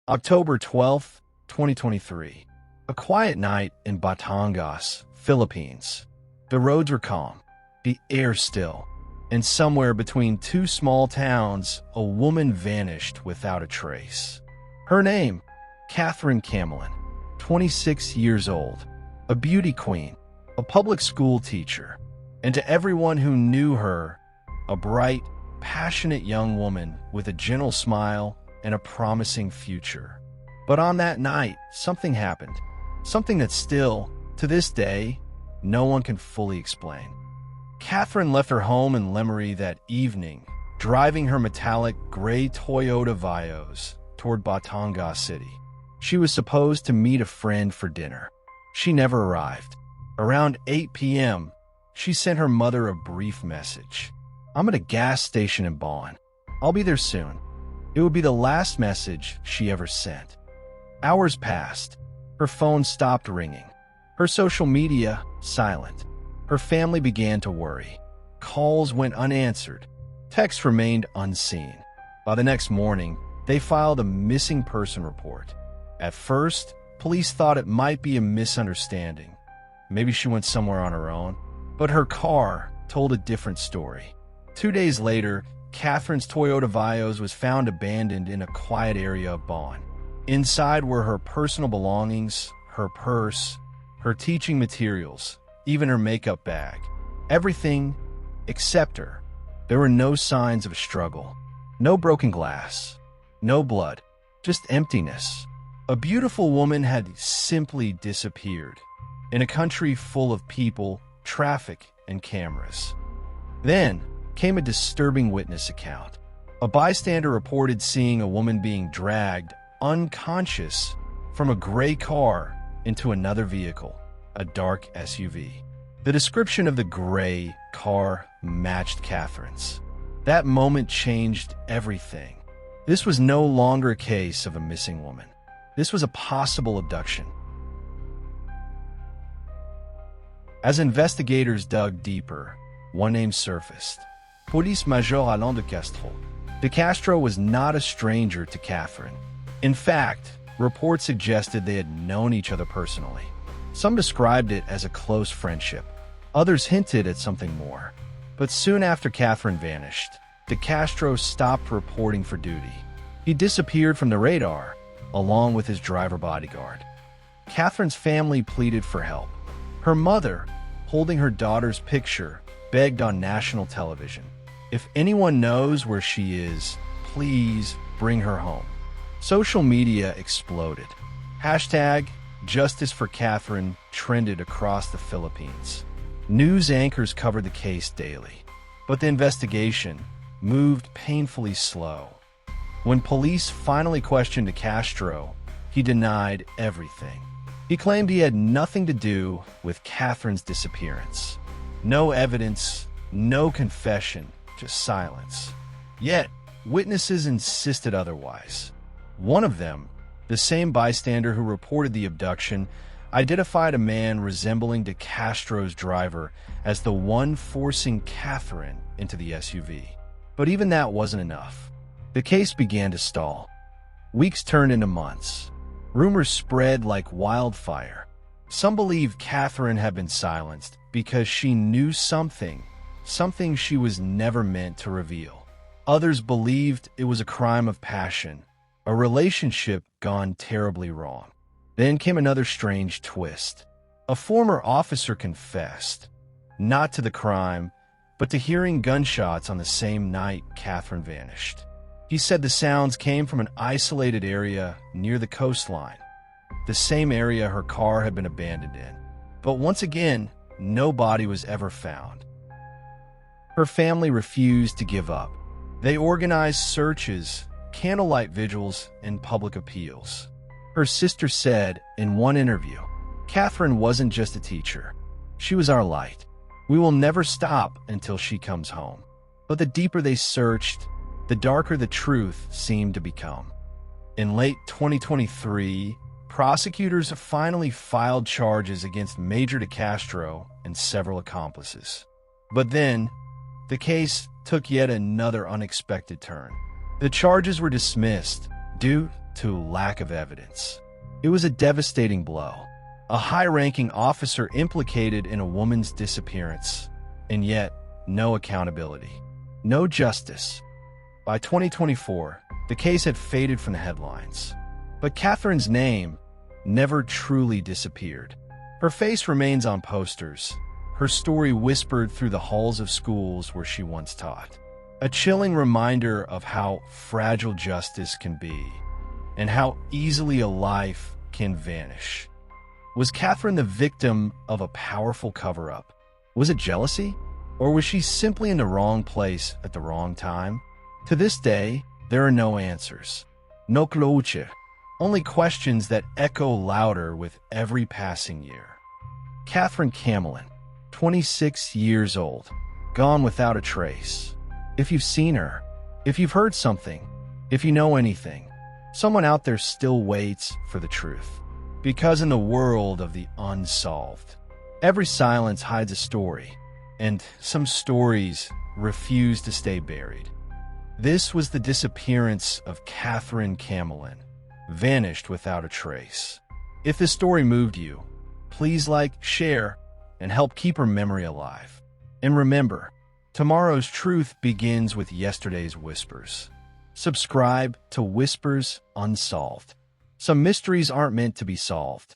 October 12th, 2023. A quiet night in Batangas, Philippines. The roads were calm, the air still, and somewhere between two small towns, a woman vanished without a trace. Her name, Catherine Camilon, 26 years old, a beauty queen, a public school teacher, and to everyone who knew her, a bright, passionate young woman with a gentle smile and a promising future. But on that night, something happened. Something that still, to this day, no one can fully explain. Catherine left her home in Lemery that evening, driving her metallic gray Toyota Vios toward Batangas City. She was supposed to meet a friend for dinner. She never arrived. Around 8 p.m., she sent her mother a brief message. "I'm at a gas station in Bonn. I'll be there soon." It would be the last message she ever sent. Hours passed. Her phone stopped ringing. Her social media, silent. Her family began to worry. Calls went unanswered. Texts remained unseen. By the next morning, they filed a missing person report. At first, police thought it might be a misunderstanding. Maybe she went somewhere on her own. But her car told a different story. 2 days later, Catherine's Toyota Vios was found abandoned in a quiet area of Bonn. Inside were her personal belongings, her purse, her teaching materials, even her makeup bag. Everything except her. There were no signs of a struggle. No broken glass. No blood. Just emptiness. A beautiful woman had simply disappeared in a country full of people, traffic, and cameras. Then came a disturbing witness account. A bystander reported seeing a woman being dragged, unconscious, from a gray car into another vehicle, a dark SUV. The description of the gray car matched Catherine's. That moment changed everything. This was no longer a case of a missing woman. This was a possible abduction. As investigators dug deeper, one name surfaced. Police Major Alain de Castro. De Castro was not a stranger to Catherine. In fact, reports suggested they had known each other personally. Some described it as a close friendship. Others hinted at something more. But soon after Catherine vanished, De Castro stopped reporting for duty. He disappeared from the radar, along with his driver bodyguard. Catherine's family pleaded for help. Her mother, holding her daughter's picture, begged on national television. "If anyone knows where she is, please bring her home." Social media exploded. Hashtag Justice for Catherine trended across the Philippines. News anchors covered the case daily. But the investigation moved painfully slow. When police finally questioned De Castro, he denied everything. He claimed he had nothing to do with Catherine's disappearance. No evidence, no confession, just silence. Yet, witnesses insisted otherwise. One of them, the same bystander who reported the abduction, identified a man resembling De Castro's driver as the one forcing Catherine into the SUV. But even that wasn't enough. The case began to stall. Weeks turned into months. Rumors spread like wildfire. Some believed Catherine had been silenced because she knew something she was never meant to reveal. Others believed it was a crime of passion, a relationship gone terribly wrong. Then came another strange twist. A former officer confessed, not to the crime, but to hearing gunshots on the same night Catherine vanished. He said the sounds came from an isolated area near the coastline, the same area her car had been abandoned in. But once again, no body was ever found. Her family refused to give up. They organized searches, candlelight vigils, and public appeals. Her sister said in one interview, "Catherine wasn't just a teacher. She was our light. We will never stop until she comes home." But the deeper they searched, the darker the truth seemed to become. In late 2023, prosecutors finally filed charges against Major De Castro and several accomplices. But then, the case took yet another unexpected turn. The charges were dismissed due to lack of evidence. It was a devastating blow. A high-ranking officer implicated in a woman's disappearance, and yet no accountability, no justice. By 2024, the case had faded from the headlines. But Catherine's name never truly disappeared. Her face remains on posters, her story whispered through the halls of schools where she once taught. A chilling reminder of how fragile justice can be, and how easily a life can vanish. Was Catherine the victim of a powerful cover-up? Was it jealousy? Or was she simply in the wrong place at the wrong time? To this day, there are no answers. No closure. Only questions that echo louder with every passing year. Catherine Camilon, 26 years old, gone without a trace. If you've seen her, if you've heard something, if you know anything, someone out there still waits for the truth. Because in the world of the unsolved, every silence hides a story, and some stories refuse to stay buried. This was the disappearance of Catherine Camilon, vanished without a trace. If this story moved you, please like, share, and help keep her memory alive. And remember, tomorrow's truth begins with yesterday's whispers. Subscribe to Whispers Unsolved. Some mysteries aren't meant to be solved.